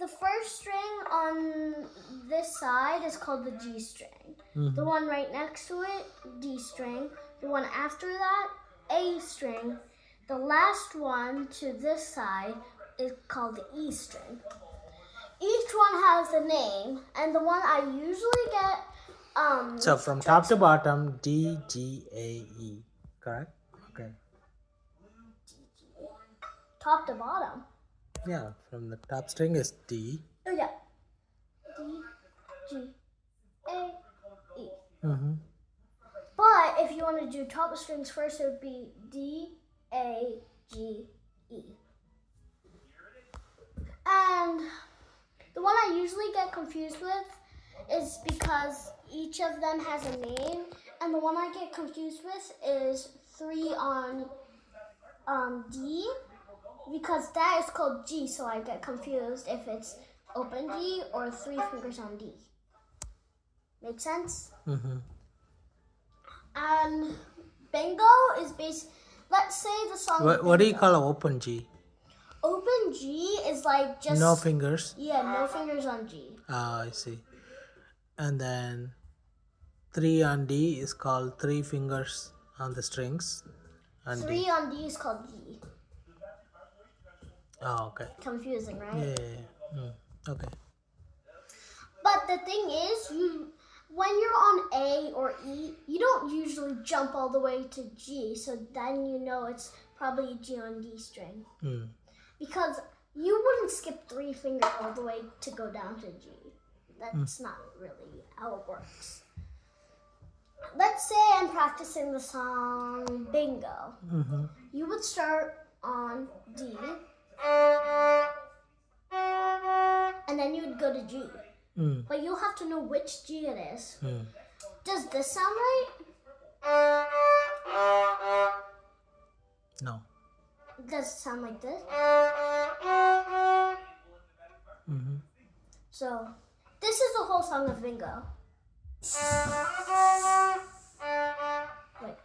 the first string on this side is called the G string. The one right next to it, D string. The one after that, A string. The last one to this side is called the E string. Each one has a name, and the one I usually get So from top to bottom, D, G, A, E. Correct? Okay. top to bottom. Yeah, from the top string is D. Oh yeah. D, G, A, E. Mm-hmm. But if you want to do top strings first, it would be D, A, G, E. And the one I usually get confused with is because each of them has a name, and the one I get confused with is 3 on D, because that is called G, so I get confused if it's open G or 3 fingers on D. Make sense? Mm-hmm. And bingo is based. Let's say the song. What do you call an open G? Open G is like just No fingers? Yeah, no fingers on G. Ah, I see. And then 3 on D is called 3 fingers on the strings. On 3 D. on D is called G. Oh, okay. Confusing, right? Yeah. Okay. But the thing is, when you're on A or E, you don't usually jump all the way to G, so then you know it's probably a G on D string. Because you wouldn't skip 3 fingers all the way to go down to G. That's not really how it works. Let's say I'm practicing the song Bingo. You would start on D, and then you would go to G. But you'll have to know which G it is. Does this sound right? No. Does it sound like this? So, this is the whole song of Bingo. Wait.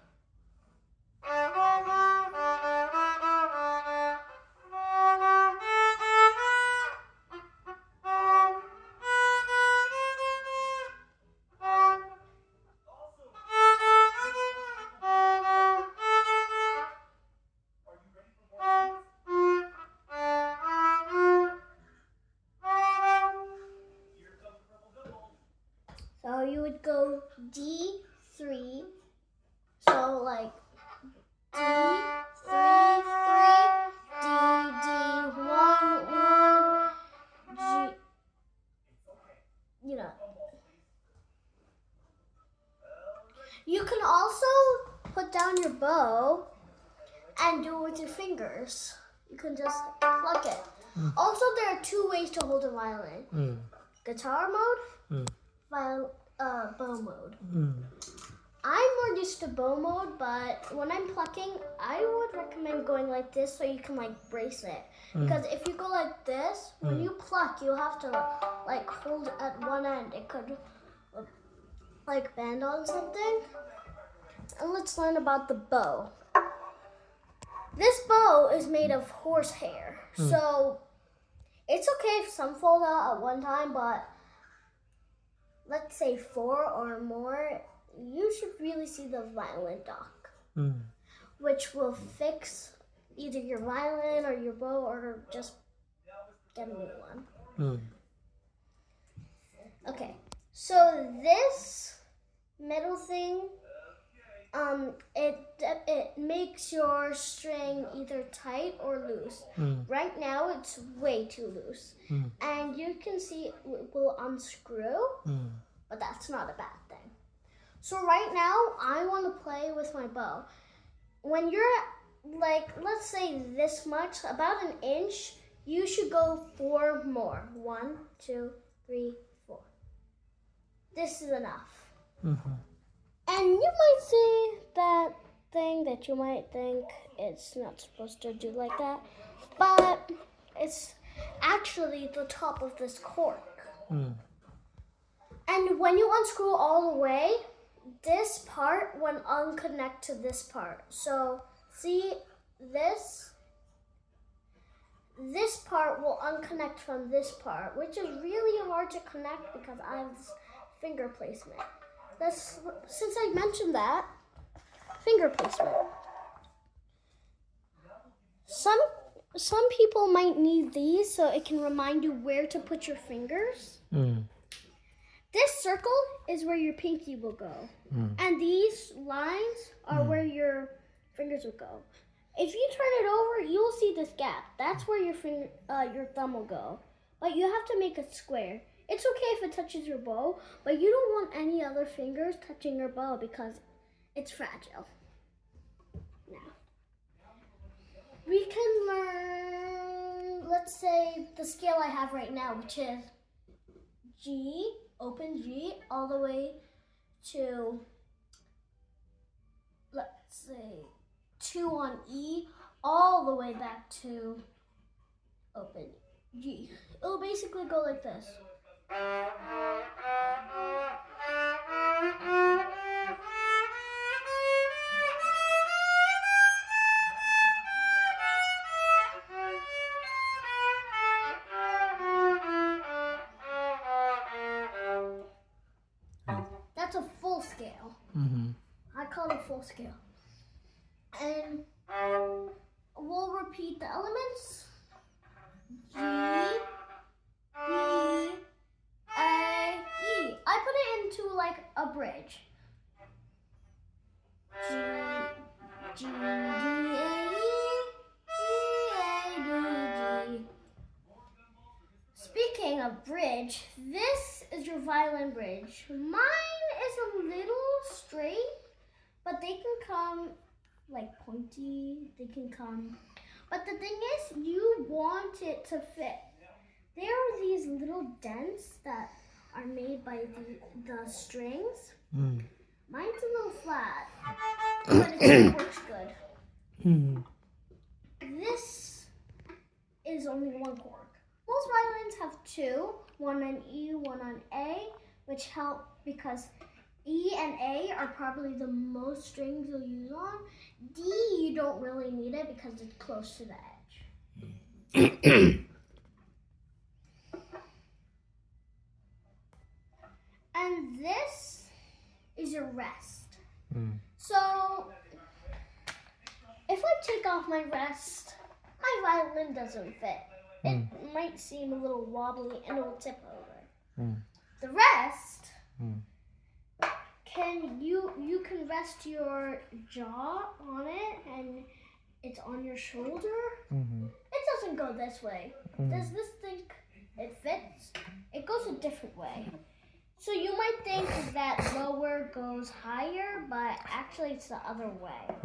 So you would go D3. So like D3, 3, D1, 1, G. You know. You can also put down your bow and do it with your fingers. You can just pluck it. Also, there are 2 ways to hold a violin. Guitar mode, bow mode. I'm more used to bow mode, but when I'm plucking, I would recommend going like this so you can like brace it. Because if you go like this, when you pluck, you have to like hold at one end. It could like bend on something. And let's learn about the bow. This bow is made of horsehair, so it's okay if some fall out at one time, but let's say 4 or more, you should really see the violin doc, which will fix either your violin or your bow or just get a new one. Okay, so this middle thing, it makes your string either tight or loose. Right now it's way too loose, and you can see it will unscrew, but that's not a bad thing. So right now I want to play with my bow. When you're like, let's say this much, about an inch, you should go 4 more. 1, 2, 3, 4. This is enough. And you might see that thing that you might think it's not supposed to do like that, but it's actually the top of this cork. And when you unscrew all the way, this part will unconnect to this part. So see this? this part will unconnect from this part, which is really hard to connect because I have this finger placement. Since I mentioned that, finger placement. Some people might need these so it can remind you where to put your fingers. This circle is where your pinky will go. And these lines are where your fingers will go. If you turn it over, you will see this gap. That's where your thumb will go. But you have to make it square. It's okay if it touches your bow, but you don't want any other fingers touching your bow because it's fragile. Now, we can learn, let's say, the scale I have right now, which is G, open G, all the way to, let's say, 2 on E, all the way back to open G. It'll basically go like this. That's a full scale. I call it full scale. And we'll repeat the elements. G, B, A, E. I put it into like a bridge. G, D, A, E, A, D, G. Speaking of bridge, this is your violin bridge. Mine is a little straight, but they can come like pointy, they can come. But the thing is, you want it to fit. There are these little dents that are made by the strings. Mine's a little flat, but it still works good. This is only one chord. Most violins have two, one on E, one on A, which help because E and A are probably the most strings you'll use on. D, you don't really need it because it's close to the edge. And this is your rest. So, if I take off my rest, my violin doesn't fit. It might seem a little wobbly and it will tip over. The rest, you can rest your jaw on it and it's on your shoulder. It doesn't go this way. Does this think it fits? It goes a different way. So you might think that lower goes higher, but actually it's the other way.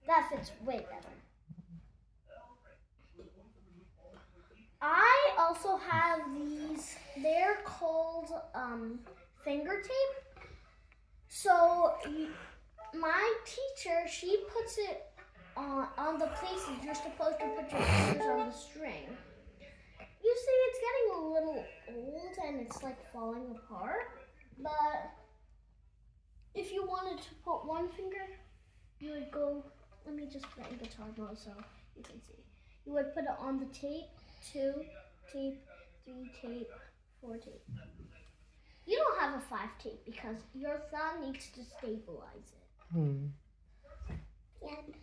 That fits way better. I also have these, they're called finger tape. So my teacher, she puts it on the places you're supposed to put your fingers on the string. You see, it's getting a little old and it's like falling apart. But if you wanted to put one finger, you would go, let me just put it in guitar mode so you can see. You would put it on the tape, 2 tape, 3 tape, 4 tape. You don't have a 5 tape because your thumb needs to stabilize it. And